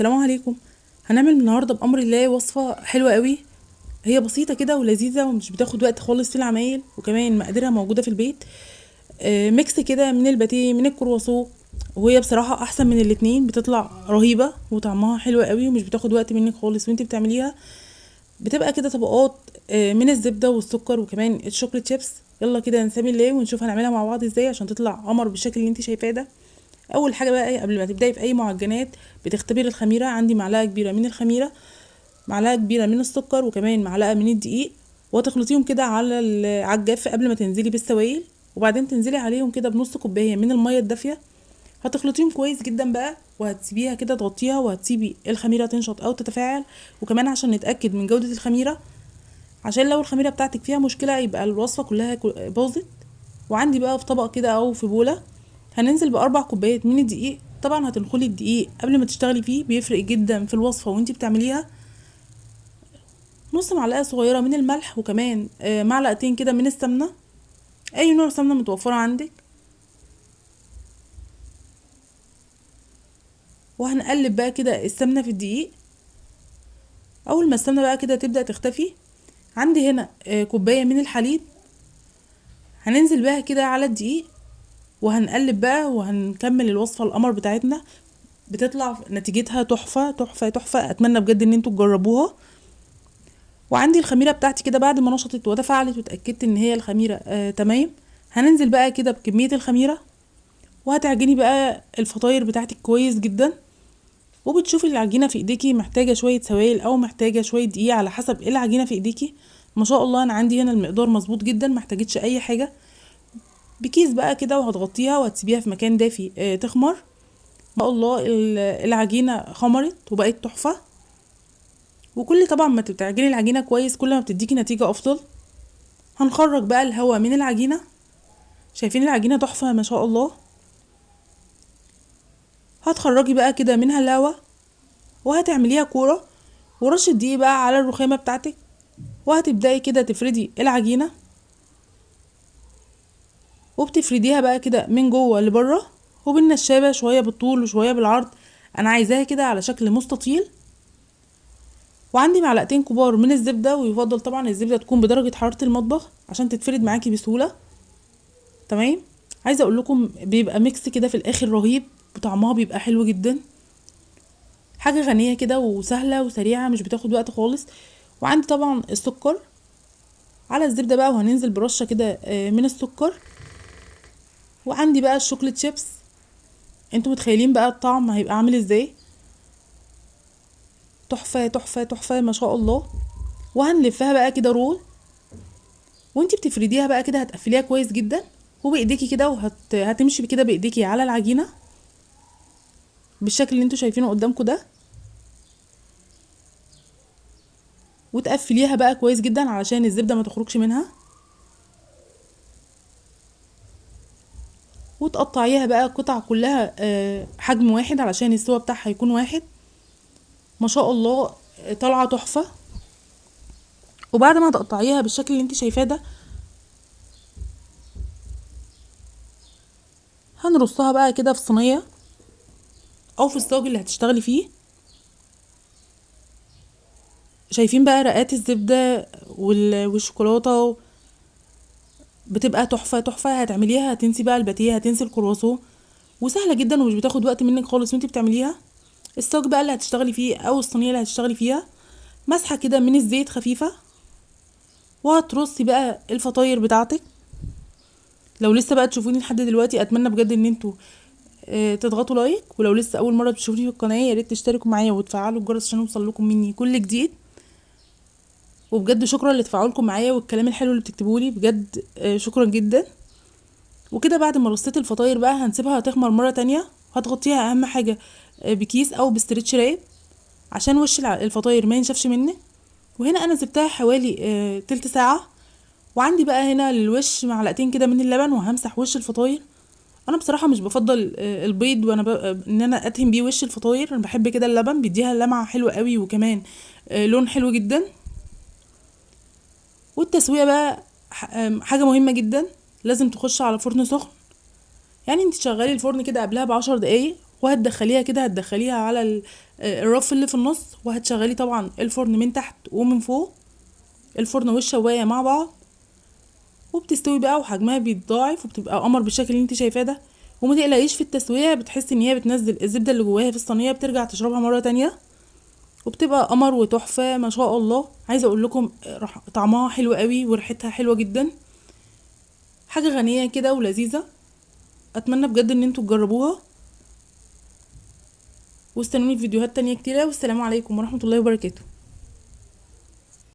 السلام عليكم. هنعمل النهارده بأمر الله وصفة حلوة قوي. هي بسيطة كده ولذيذة ومش بتاخد وقت خالص في العمايل، وكمان مقاديرها موجودة في البيت. ميكس كده من الباتيه من الكرواسون. وهي بصراحة احسن من الاتنين، بتطلع رهيبة وطعمها حلو قوي ومش بتاخد وقت منك خالص وانت بتعمليها. بتبقى كده طبقات من الزبدة والسكر وكمان الشوكليت شيبس. يلا كده نسمي الله ونشوف هنعملها مع بعض ازاي عشان تطلع قمر بالشكل اللي انت شايفاه ده. اول حاجه بقى قبل ما تبداي في اي معجنات، بتختبري الخميره. عندي معلقه كبيره من الخميره، معلقه كبيره من السكر، وكمان معلقه من الدقيق. وتخلطيهم كده على الجاف قبل ما تنزلي بالسوائل، وبعدين تنزلي عليهم كده بنص كوبايه من الميه الدافيه. هتخلطيهم كويس جدا بقى، وهتسيبيها كده تغطيها، وهتسيبي الخميره تنشط او تتفاعل. وكمان عشان نتاكد من جوده الخميره، عشان لو الخميره بتاعتك فيها مشكله يبقى الوصفه كلها باظت. وعندي بقى في طبق كده او في بوله، هننزل باربع كوبايات من الدقيق. طبعا هتنخلي الدقيق قبل ما تشتغلي فيه، بيفرق جدا في الوصفه وانتي بتعمليها. نص معلقه صغيره من الملح، وكمان معلقتين كده من السمنه، اي نوع سمنه متوفره عندك. وهنقلب بقى كده السمنه في الدقيق. اول ما السمنه بقى كده تبدا تختفي، عندي هنا كوبايه من الحليب. هننزل بقى كده على الدقيق، وهنقلب بقى وهنكمل الوصفه القمر بتاعتنا. بتطلع نتيجتها تحفه تحفه تحفه، اتمنى بجد ان انتوا تجربوها. وعندي الخميره بتاعتي كده بعد ما نشطت وتفاعلت واتاكدت ان هي الخميره تمام. هننزل بقى كده بكميه الخميره، وهتعجني بقى الفطاير بتاعتك كويس جدا. وبتشوفي العجينه في ايديكي محتاجه شويه سوائل او محتاجه شويه دقيق على حسب ايه العجينه في ايديكي. ما شاء الله انا عندي هنا المقدار مظبوط جدا، محتاجتش اي حاجه. بكيس بقى كده، وهتغطيها وهتسيبيها في مكان دافي تخمر. ما شاء الله العجينه خمرت وبقت تحفه. وكل طبعا ما بتعجني العجينه كويس، كل ما بتديكي نتيجه افضل. هنخرج بقى الهواء من العجينه. شايفين العجينه تحفه ما شاء الله. هتخرجي بقى كده منها الهواء، وهتعمليها كوره، ورشه دقيق بقى على الرخامه بتاعتك. وهتبداي كده تفردي العجينه، وبتفرديها بقى كده من جوه لبره، وبالنشابه شويه بالطول وشويه بالعرض. انا عايزاها كده على شكل مستطيل. وعندي معلقتين كبار من الزبده، ويفضل طبعا الزبده تكون بدرجه حراره المطبخ عشان تتفرد معاكي بسهوله. تمام. عايزه اقول لكم بيبقى ميكس كده في الاخر رهيب، وطعمها بيبقى حلو جدا. حاجه غنيه كده وسهله وسريعه، مش بتاخد وقت خالص. وعندي طبعا السكر على الزبده بقى، وهننزل برشه كده من السكر. وعندي بقى الشوكليت شيبس. انتوا متخيلين بقى الطعم هيبقى عامل ازاي؟ تحفه تحفه تحفه ما شاء الله. وهنلفها بقى كده رول، وانتي بتفرديها بقى كده هتقفليها كويس جدا. وبايديكي كده هتمشي كده بايديكي على العجينه بالشكل اللي انتوا شايفينه قدامكم ده. وتقفليها بقى كويس جدا علشان الزبده ما تخرجش منها. وتقطعيها بقى قطع كلها حجم واحد علشان السوا بتاعها يكون واحد. ما شاء الله طالعه تحفه. وبعد ما تقطعيها بالشكل اللي انت شايفاه ده، هنرصها بقى كده في صينيه او في الصاج اللي هتشتغلي فيه. شايفين بقى رقات الزبده والشوكولاته، بتبقى تحفه تحفه. هتعمليها هتنسي بقى الباتيه، هتنسي الكرواسون. وسهله جدا ومش بتاخد وقت منك خالص وانت بتعمليها. الصاج بقى اللي هتشتغلي فيه او الصينيه اللي هتشتغلي فيها، مسحه كده من الزيت خفيفه. وهترصي بقى الفطاير بتاعتك. لو لسه بقى تشوفوني لحد دلوقتي، اتمنى بجد ان انتوا تضغطوا لايك. ولو لسه اول مره بتشوفوني في القناه، يا ريت تشتركوا معايا وتفعلوا الجرس عشان يوصل لكم مني كل جديد. وبجد شكرا لتفاعلكم معايا والكلام الحلو اللي بتكتبولي، بجد شكرا جدا. وكده بعد ما رصيت الفطاير بقى، هنسيبها تخمر مره تانية. هتغطيها اهم حاجه بكيس او بستريتش راب عشان وش الفطاير ما ينشفش منك. وهنا انا سبتها حوالي تلت ساعه. وعندي بقى هنا للوش معلقتين كده من اللبن، وهمسح وش الفطاير. انا بصراحه مش بفضل البيض وانا ان انا ادهن بيه وش الفطاير. انا بحب كده اللبن، بيديها لمعه حلوه قوي وكمان لون حلو جدا. والتسويه بقى حاجه مهمه جدا، لازم تخش على فرن سخن. يعني انت تشغلي الفرن كده قبلها ب10 دقايق، وهتدخليها كده، هتدخليها على الرف اللي في النص، وهتشغلي طبعا الفرن من تحت ومن فوق، الفرن والشوايه مع بعض، وبتستوي بقى وحجمها بيتضاعف وبتبقى قمر بالشكل اللي انت شايفاه ده. وما تقلقيش في التسويه، بتحسي ان هي بتنزل الزبده اللي جواها في الصينيه، بترجع تشربها مره تانية، وبتبقى قمر وتحفه ما شاء الله. عايزه اقول لكم طعمها حلو قوي وريحتها حلوه جدا، حاجه غنيه كده ولذيذه. اتمنى بجد ان انتوا تجربوها، واستنوني في فيديوهات تانية كتيرة، والسلام عليكم ورحمة الله وبركاته.